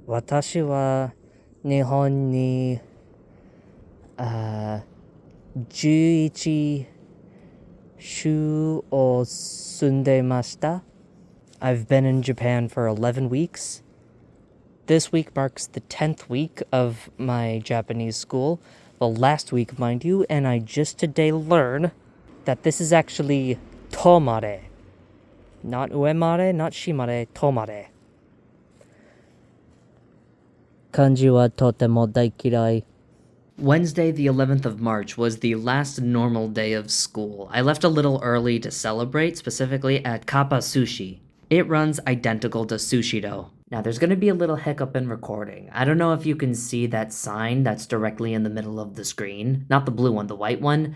私は日本に11週を住んでました。I've been in Japan for 11 weeks. This week marks the 10th week of my Japanese school. Well, last week, mind you, and I just today learned that this is actually tomare. Not uemare, not shimare, tomare. Kanji wa totemo daikirai. Wednesday, the 11th of March, was the last normal day of school. I left a little early to celebrate, specifically at Kappa Sushi. It runs identical to Sushiro. Now, there's going to be a little hiccup in recording. I don't know if you can see that sign that's directly in the middle of the screen. Not the blue one, the white one.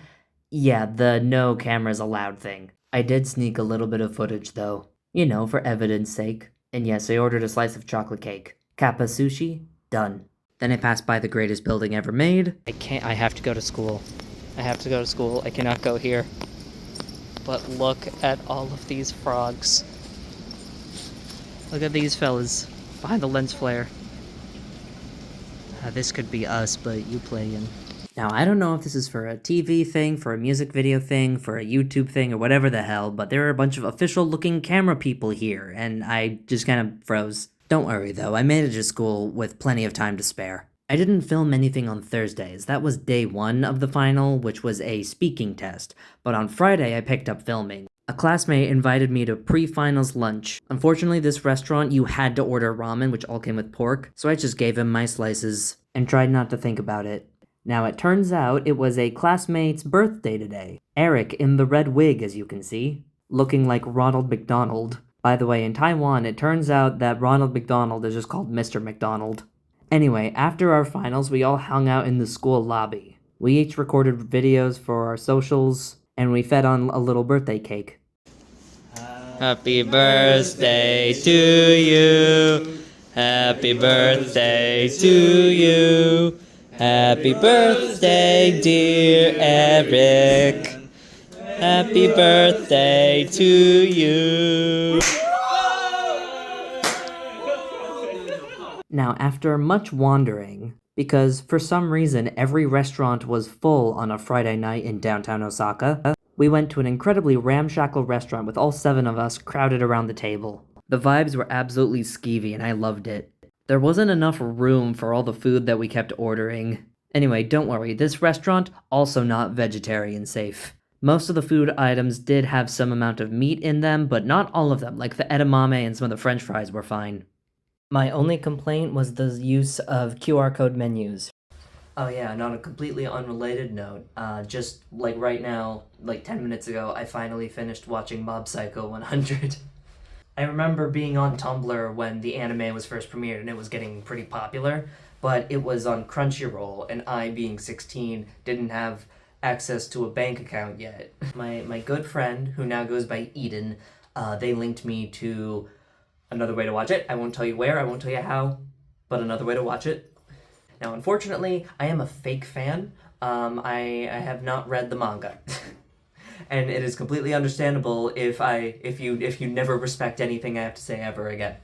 Yeah, the no cameras allowed thing. I did sneak a little bit of footage, though. You know, for evidence sake. And yes, I ordered a slice of chocolate cake. Kappa Sushi, done. Then I passed by the greatest building ever made. I have to go to school. I cannot go here. But look at all of these frogs. Look at these fellas behind the lens flare. This could be us, but you play in. Now, I don't know if this is for a TV thing, for a music video thing, for a YouTube thing, or whatever the hell, but there are a bunch of official-looking camera people here, and I just kind of froze. Don't worry, though, I made it to school with plenty of time to spare. I didn't film anything on Thursdays. That was day 1 of the final, which was a speaking test, but on Friday I picked up filming. A classmate invited me to pre-finals lunch. Unfortunately, this restaurant, you had to order ramen, which all came with pork, so I just gave him my slices and tried not to think about it. Now, it turns out it was a classmate's birthday today. Eric in the red wig, as you can see, looking like Ronald McDonald. By the way, in Taiwan, it turns out that Ronald McDonald is just called Mr. McDonald. Anyway, after our finals, we all hung out in the school lobby. We each recorded videos for our socials, and we fed on a little birthday cake. Happy birthday to you. Happy birthday to you. Happy birthday, dear Eric. Happy birthday to you. Now, after much wandering, because for some reason every restaurant was full on a Friday night in downtown Osaka, we went to an incredibly ramshackle restaurant with all 7 of us crowded around the table. The vibes were absolutely skeevy and I loved it. There wasn't enough room for all the food that we kept ordering. Anyway, don't worry, this restaurant also not vegetarian safe. Most of the food items did have some amount of meat in them, but not all of them, like the edamame and some of the french fries were fine. My only complaint was the use of QR code menus. Oh yeah, and on a completely unrelated note, just like right now, like 10 minutes ago, I finally finished watching Mob Psycho 100. I remember being on Tumblr when the anime was first premiered and it was getting pretty popular, but it was on Crunchyroll, and I, being 16, didn't have access to a bank account yet. My good friend, who now goes by Eden, they linked me to another way to watch it. I won't tell you where, I won't tell you how, but another way to watch it. Now, unfortunately, I am a fake fan. I have not read the manga. And it is completely understandable if you never respect anything I have to say ever again.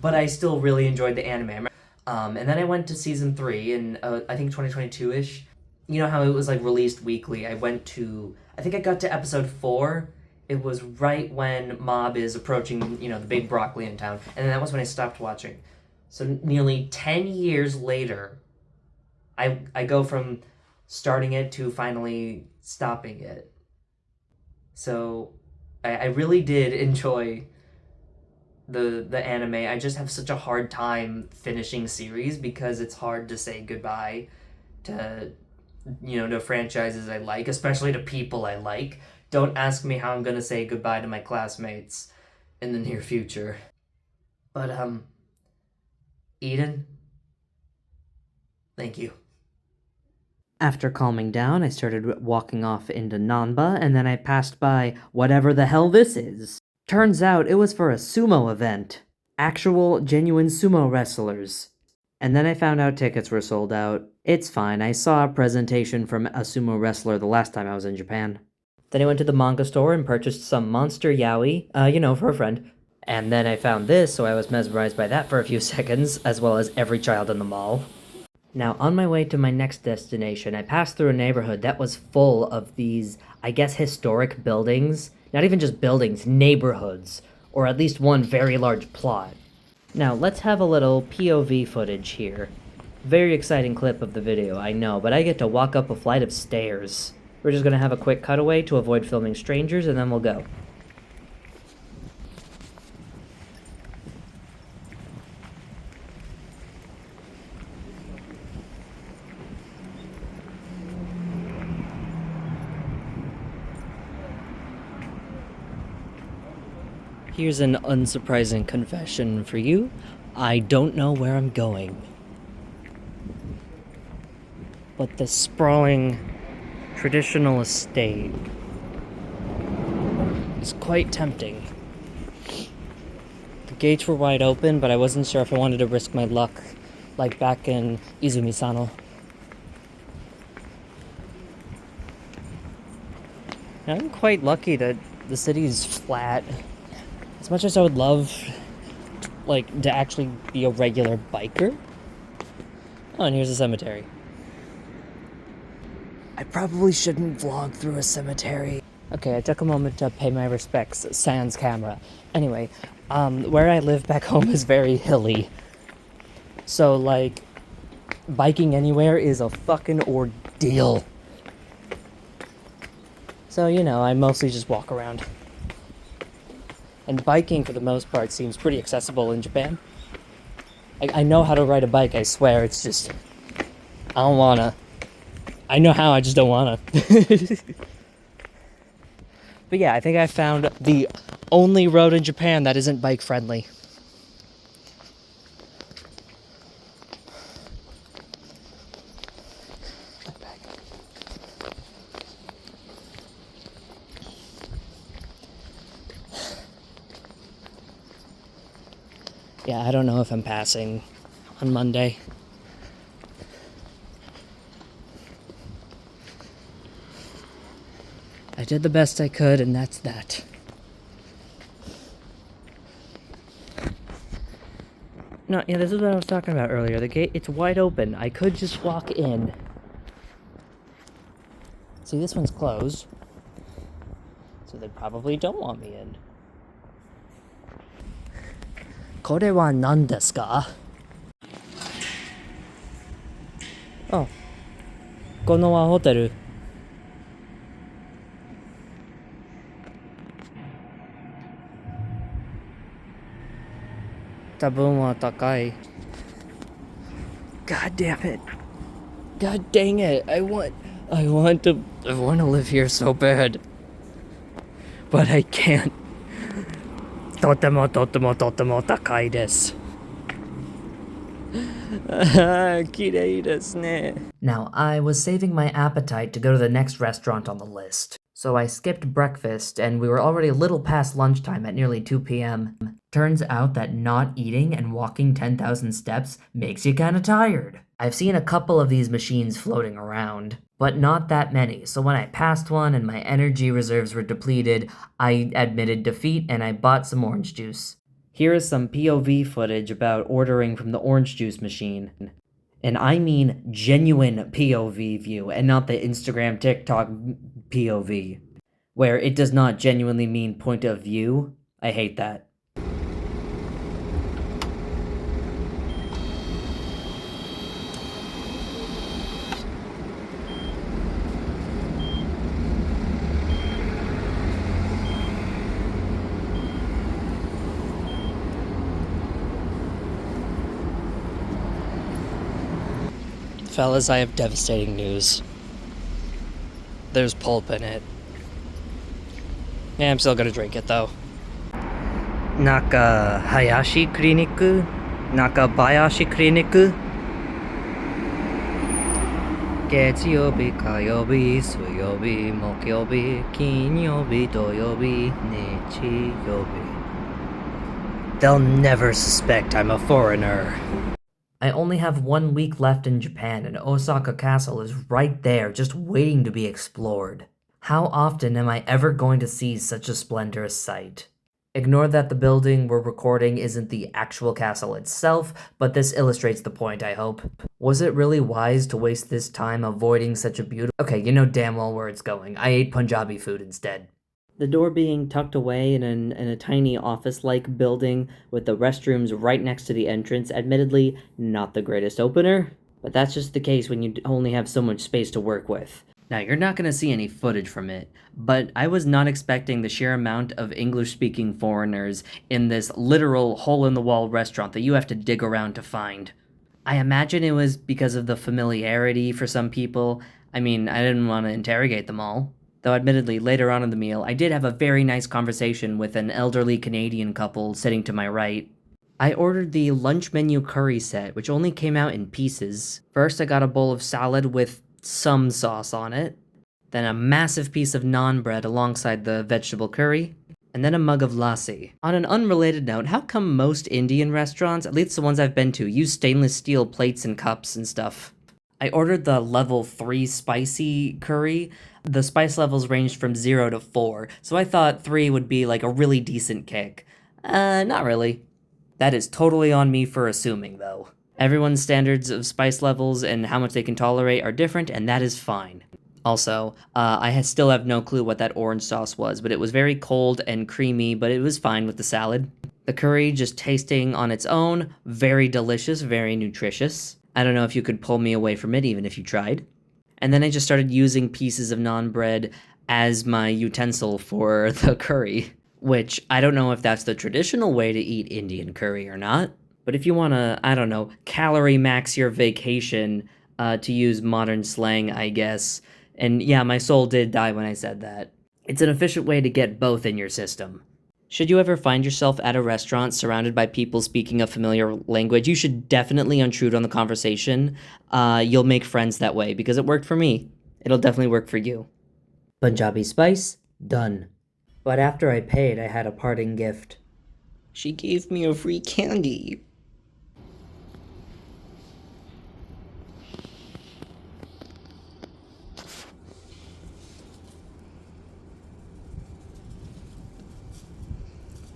But I still really enjoyed the anime. And then I went to season 3 in, I think 2022-ish. You know how it was like released weekly. I think I got to episode 4. It was right when Mob is approaching, the big broccoli in town. And then that was when I stopped watching. So nearly 10 years later, I go from starting it to finally stopping it. So I really did enjoy the anime. I just have such a hard time finishing series because it's hard to say goodbye to, to franchises I like, especially to people I like. Don't ask me how I'm gonna say goodbye to my classmates in the near future. But, Eden, thank you. After calming down, I started walking off into Nanba, and then I passed by whatever the hell this is. Turns out it was for a sumo event. Actual, genuine sumo wrestlers. And then I found out tickets were sold out. It's fine, I saw a presentation from a sumo wrestler the last time I was in Japan. Then I went to the manga store and purchased some Monster Yaoi, for a friend. And then I found this, so I was mesmerized by that for a few seconds, as well as every child in the mall. Now, on my way to my next destination, I passed through a neighborhood that was full of these, I guess, historic buildings. Not even just buildings, neighborhoods. Or at least one very large plot. Now, let's have a little POV footage here. Very exciting clip of the video, I know, but I get to walk up a flight of stairs. We're just gonna have a quick cutaway to avoid filming strangers, and then we'll go. Here's an unsurprising confession for you. I don't know where I'm going. But the sprawling traditional estate is quite tempting. The gates were wide open, but I wasn't sure if I wanted to risk my luck, like back in Izumi-sano. I'm quite lucky that the city's flat. As much as I would love, like, to actually be a regular biker. Oh, and here's a cemetery. I probably shouldn't vlog through a cemetery. Okay, I took a moment to pay my respects, sans camera. Anyway, where I live back home is very hilly. So, like, biking anywhere is a fucking ordeal. So, you know, I mostly just walk around. And biking, for the most part, seems pretty accessible in Japan. I know how to ride a bike, I swear, it's just... I don't wanna. I know how, I just don't wanna. But yeah, I think I found the only road in Japan that isn't bike-friendly. Yeah, I don't know if I'm passing on Monday. I did the best I could, and that's that. No, yeah, this is what I was talking about earlier. The gate, it's wide open. I could just walk in. See, this one's closed. So they probably don't want me in. これは何ですか? Oh. このはホテル. Tabun wa takai. God damn it. God dang it. I want to live here so bad. But I can't. とても高いです。綺麗ですね. Now, I was saving my appetite to go to the next restaurant on the list. So I skipped breakfast, and we were already a little past lunchtime at nearly 2 p.m. Turns out that not eating and walking 10,000 steps makes you kinda tired. I've seen a couple of these machines floating around, but not that many, so when I passed one and my energy reserves were depleted, I admitted defeat and I bought some orange juice. Here is some POV footage about ordering from the orange juice machine. And I mean genuine POV view, and not the Instagram, TikTok POV, where it does not genuinely mean point of view. I hate that. Fellas, I have devastating news. There's pulp in it. Yeah, I'm still gonna drink it though. Nakahayashi Clinic? Nakabayashi Clinic? 月曜日、火曜日、水曜日、木曜日、金曜日、土曜日、日曜日. They'll never suspect I'm a foreigner. I only have 1 week left in Japan, and Osaka Castle is right there, just waiting to be explored. How often am I ever going to see such a splendorous sight? Ignore that the building we're recording isn't the actual castle itself, but this illustrates the point, I hope. Was it really wise to waste this time avoiding such a beautiful— Okay, you know damn well where it's going. I ate Punjabi food instead. The door being tucked away in a tiny office-like building with the restrooms right next to the entrance, admittedly not the greatest opener, but that's just the case when you only have so much space to work with. Now, you're not going to see any footage from it, but I was not expecting the sheer amount of English-speaking foreigners in this literal hole-in-the-wall restaurant that you have to dig around to find. I imagine it was because of the familiarity for some people. I mean, I didn't want to interrogate them all. Though admittedly, later on in the meal, I did have a very nice conversation with an elderly Canadian couple sitting to my right. I ordered the lunch menu curry set, which only came out in pieces. First, I got a bowl of salad with some sauce on it, then a massive piece of naan bread alongside the vegetable curry, and then a mug of lassi. On an unrelated note, how come most Indian restaurants, at least the ones I've been to, use stainless steel plates and cups and stuff? I ordered the level 3 spicy curry. The spice levels ranged from 0 to 4, so I thought 3 would be like a really decent kick. Not really. That is totally on me for assuming, though. Everyone's standards of spice levels and how much they can tolerate are different, and that is fine. Also, I still have no clue what that orange sauce was, but it was very cold and creamy, but it was fine with the salad. The curry, just tasting on its own, very delicious, very nutritious. I don't know if you could pull me away from it, even if you tried. And then I just started using pieces of naan bread as my utensil for the curry, which I don't know if that's the traditional way to eat Indian curry or not. But if you want to, I don't know, calorie max your vacation, to use modern slang, I guess. And yeah, my soul did die when I said that. It's an efficient way to get both in your system. Should you ever find yourself at a restaurant surrounded by people speaking a familiar language, you should definitely intrude on the conversation. You'll make friends that way, because it worked for me. It'll definitely work for you. Punjabi spice, done. But after I paid, I had a parting gift. She gave me a free candy.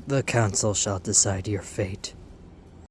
The council shall decide your fate.